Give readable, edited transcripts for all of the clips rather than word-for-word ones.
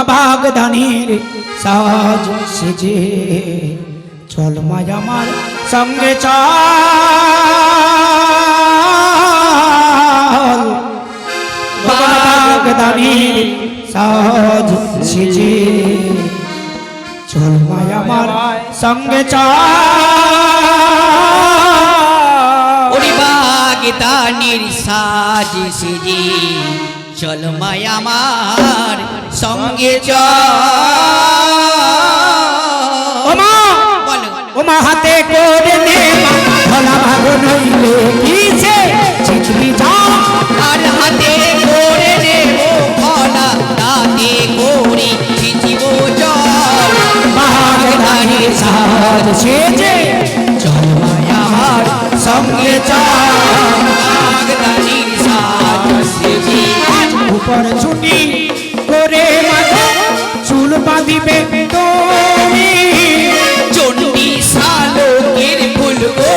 বাবা বাগদানের সাজ সেজে চল মাই আমার সঙ্গে চল বাবা বাগদানের সাজ সেজে চল মাই আমার সঙ্গে চল ওরে বাগদানের সাজ সেজে চল মাই আমার সঙ্গে চল ও মা হাতে করে নে ভোলা ভাগ নইলে কিছে চিতলি যা আর হাতে করে নে ও ভোলা তাতে করে চিচিব জল বাগদানের সাজ সেজে চল মাই আমার সঙ্গে চল বাগদানের সাজ সেজে উপর ছুটি করে মাথা চুল বাঁধিবে তুমি চন্ডী শালকের ফুল গো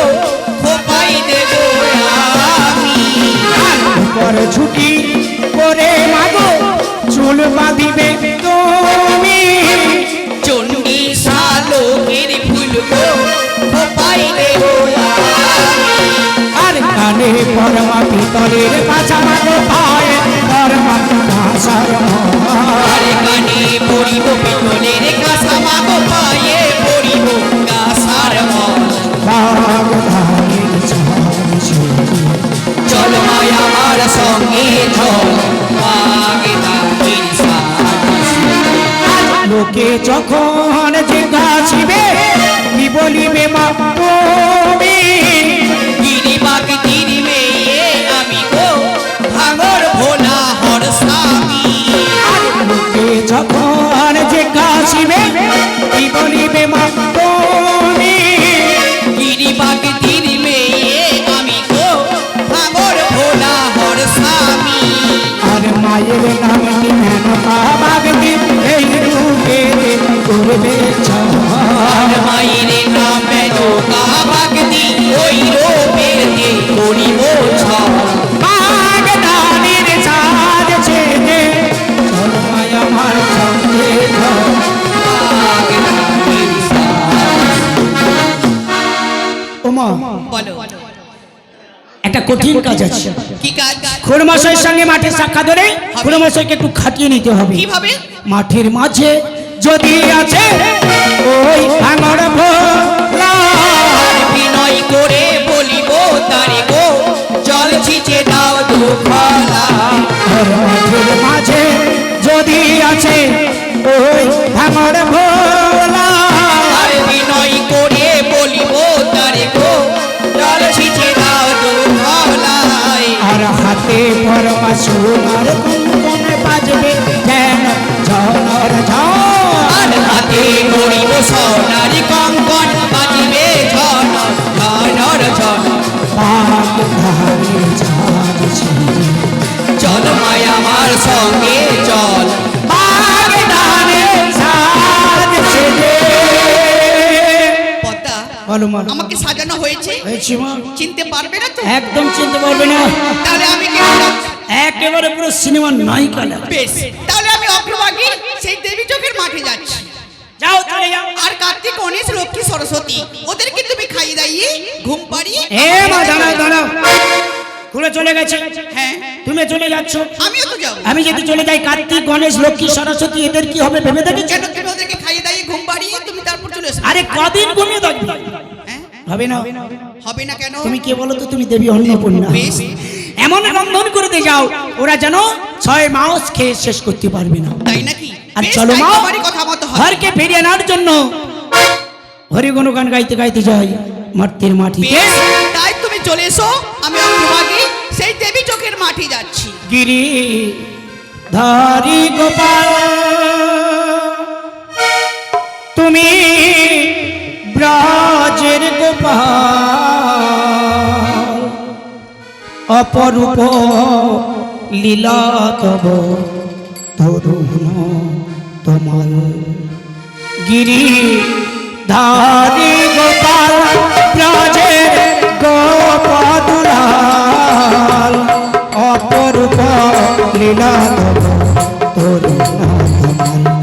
খোপাই দেব আমি উপর ছুটি করে মাগো চুল বাঁধিবে তুমি চন্ডী শালকের ফুল গো খোপাই দেব আমি আর কানে পরমা পিতলের পাছা মাগো পায়ে পরমা ভাষার আর কানে পড়িব পিতলের কাঁসা মাগো পায়ে পড়িব কাঁসার মন বাগদানের সাজ সেজে চল মাই আমার সঙ্গে চল বাগদানের সাজ সেজে লোকে যখন জিজ্ঞাসিবে কি বলিবে মা তুমি গিরিবাগ গিরি মেয়ে আমি গো ভাঙর ভোলা হর স্বামী লোকে যখন জিজ্ঞাসিবে কি বলিবে মা তুমি গিরিবাগ গিরি মেয়ে আমি গো ভাঙর ভোলা হর স্বামী আর মায়ের নাম কি মেনকা বাগদি এই রূপে করবে আর মায়ের নামে নৌকা বাগদি ওই রূপেতে করিব ছল বাগদানের সাজ সেজে চল মাই আমার সঙ্গে চল বাগদানের সাজ। ওমা বলো একটা কঠিন কাজ আছে কি কাজ খুড়মশাইয়ের সঙ্গে মাঠে সাক্ষাৎ হলে খুড়মশাইকে একটু খাটিয়ে নিতে হবে কিভাবে মাঠের মাঝে যদি আছে ওই ভাঙর ভোলা আর বিনয় করে বলিব তারে গো জল ছিচে দাও দুখলা আর মাঠের মাঝে যদি আছে ওই ভাঙর ভোলা আর বিনয় করে বলিব তারে গো জল ছিচে দাও দুখলায় আর হাতে পরমা সোনার কুমকুম বাজবে যেন ঝনর ঝন আর হাতে করিব সোনারি কঙ্কন বাজিবে ঝন ঝনর ঝন বাগদানের সাজ সেজে চল মাই আমার সঙ্গে চল বাগদানের সাজ সেজে পদ্মা বলো মা আমাকে সাজানো হয়েছে হয়েছি মা চিনতে পারবে না তো একদম চিনতে পারবে না তাহলে আমি কেমন আছি? একেবারে পুরো সিনেমার নায়িকা লাগবে। বেশ তাহলে আমি অগ্রভাগী সেই দেবী চোখের মাঠে যাচ্ছি যাও চলে যাও আর কার্তিক গণেশ লক্ষ্মী সরস্বতী ওদেরকে তুমি খাইয়ে দাইয়ে ঘুম পাড়িয়ে এ মা দাঁড়াও দাঁড়াও খুলে চলে গেছে হ্যাঁ তুমি চলে যাচ্ছ আমিও তো যাবো আমি যদি চলে যাই কার্তিক গণেশ লক্ষ্মী সরস্বতী এদের কি হবে ভেবে দেখেছো কেন তুমি ওদেরকে খাইয়ে দাইয়ে ঘুম পাড়িয়ে তুমি তারপর চলে এসো আরে কদিন ঘুমিয়ে থাকবে হ্যাঁ? হবে না হবে না কেন তুমি কে বলো তো তুমি দেবী অন্নপূর্ণা বেশ এমন রন্ধন করে দিয়ে যাও ওরা যেন 6 মাস খেয়ে শেষ করতে পারবে না তাই নাকি আর বেশ, চলো তাই মা তোমারই কথা মতো হবে ঘরকে ফিরিয়ে আনার জন্য হরি গুণগান গাইতে গাইতে যাই মাটির মাটিতে বেশ, তাই তুমি চলে এসো আমি অগ্রভাগী সেই দেবী চোখের মাঠে যাচ্ছি গিরি ধারি গোপাল তুমি ব্রাজের গোপাল অপরূপ লীলা তব তরুণ তোমার গিরি ধারি গোপাল ব্রাজের গোপাল অপরূপ লীলা তব তরুণ তোমার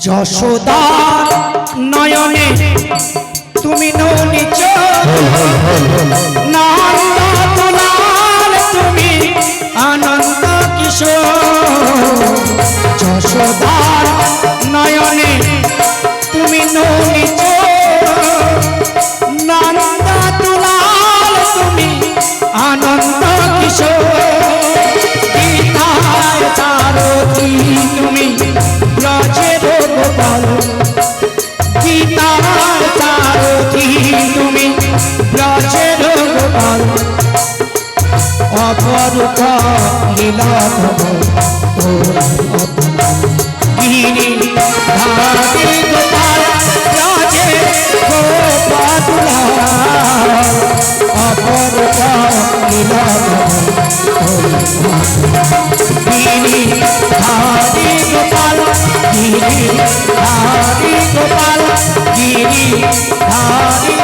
যশোদা নয়নে তুমি ননিচ নন্দ দুলাল তুমি আনন্দ কিশোর যশোদার নয়নে তুমি ননিচ নন্দ দুলাল তুমি আনন্দ কিশোর গীতার সারথি তুমি ব্রজের গোপাল গীতার সারথি তুমি ব্রজের গোপাল অপরূপ লীলা গিরি ধারি গোপাল ব্রজে গোপাল অপরূপ লীলা গিরি ধারি গোপাল গিরি ধারি গোপাল গিরি ধারি